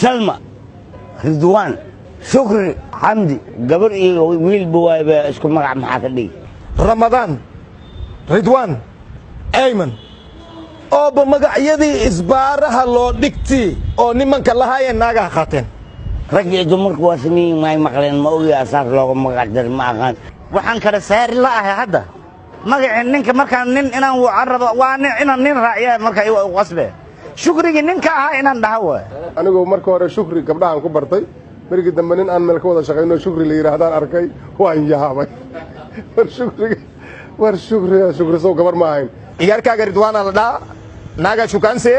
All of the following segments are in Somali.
سلمى رضوان شكري حمدي قبر إيه ويل بواي اسكو مقع محاكدي رمضان رضوان أيمن oo ba magacyadii isbaaraha loo dhigtay oo nimanka lahaayeen naaga qaateen ragii dumarku wasni may maqleen ma ogi asaas looga magac dar ma aqaan waxaan kala saari la ahay hadda magaceen ninka markaan nin inaan uu carabo waa inaan nin raaciya marka ay u qasbe shukrigi ninka ah inaan dhahaw anigu marka hore shukri gabdhahan ku bartay markii dambe nin aan meel ka wada shaqeyno shukri la yiraahdaan arkay waan yaabay war shukri soo gabar ma ahayn iyaarkaaga ridwaan la dhaa naga shukaanse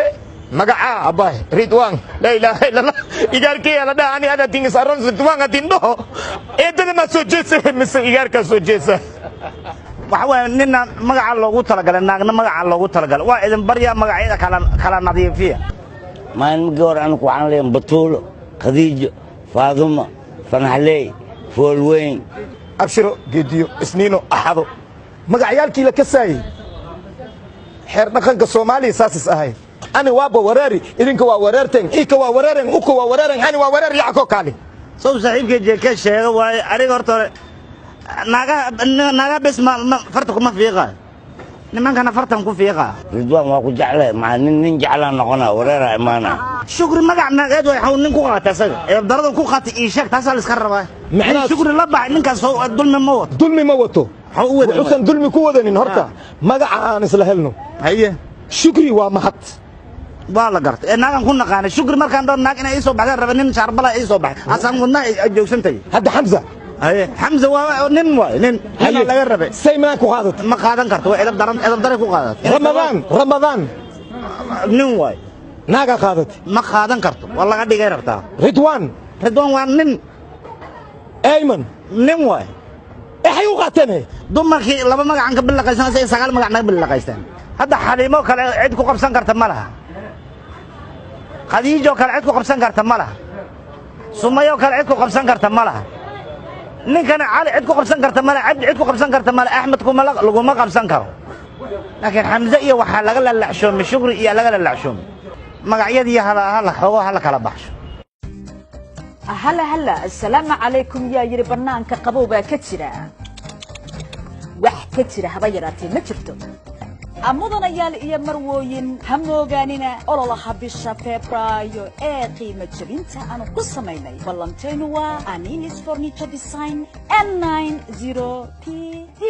magaca abay ridwaan la ilaaha illallah iyaarkii la dhaa ani hada tingis aron ridwaan adindo eedada ma soo jeesay mise iyaarka soo jeesay waxa nin magaca loogu talagalay naagna magaca loogu talagalay waa idin barya magacyada kala nadiifiya maan goor aan ku aan leen batuulo khadiijo faaduma fanaxley foolweyn abshiro geediyo isniino ahado magacyaalkii la kasay xeer dhaqanka Soomaaliya saasas ahay ani waaba wareeri idinka waa wareerteen ika waa wareereen uku waa wareereen ani waa wareer yaako kale soo saaxiibkay jeeka sheega way ariga horta naga bes ma farta kuma fiiqa nimankana fartan ku fiiqa ridwaan waa ku jeclay ma nin jeclaan noqona wareera imaana shukri magac naagad way xaw nin ku qaata asaga ee darada ku qaata ii sheeg taas la iska rabaa shukri la baax ninka soo dulmi ma wato wuxuusan dulmi ku wadanin horta magaca aan isla helno haye shukri waa mahad waa la gartay naagan ku naqaanay shukri markaan doon naag inay soo baxdaan raba nin sharbala ay soo baxay asan wadna ay joogsantay hadda Hamza haye Hamza waa nin laga rabay saymaan ku qaadat ma qaadan karto waa edab daran ku qaadat Ramadan nin waay naaga qaadat ma qaadan karto waa laga dhigay rabtaa Ridwaan waa nin Ayman nin waay waxay u qaateen dumarkii laba magacan ka bilaqaysan say sagaal magac naga bilaqaystaan hadda xaliimo kale cid ku qabsan karta ma laha khadiijo kale cid ku qabsan karta ma laha sumayo kale cid ku qabsan karta ma laha ninkana cali cid ku qabsan karta ma laha cid ku qabsan karta ma laha axmed kuma laguma qabsan karo laakiin xamza iyo waxa laga lalacsho shukri iyo laga lalacsho magacyadii hala xogo hala kala baxsho هلا السلام عليكم يا يري بنانك قبوبة كتيرة wax ka jira haba yaraatee ma jirto mudanayaal iyo marwooyin hamoogaanina ololaha bisha Febraayo ee qiimo jabinta aan ku sameynay ballanteenu waa Aninis Furniture Design N90PD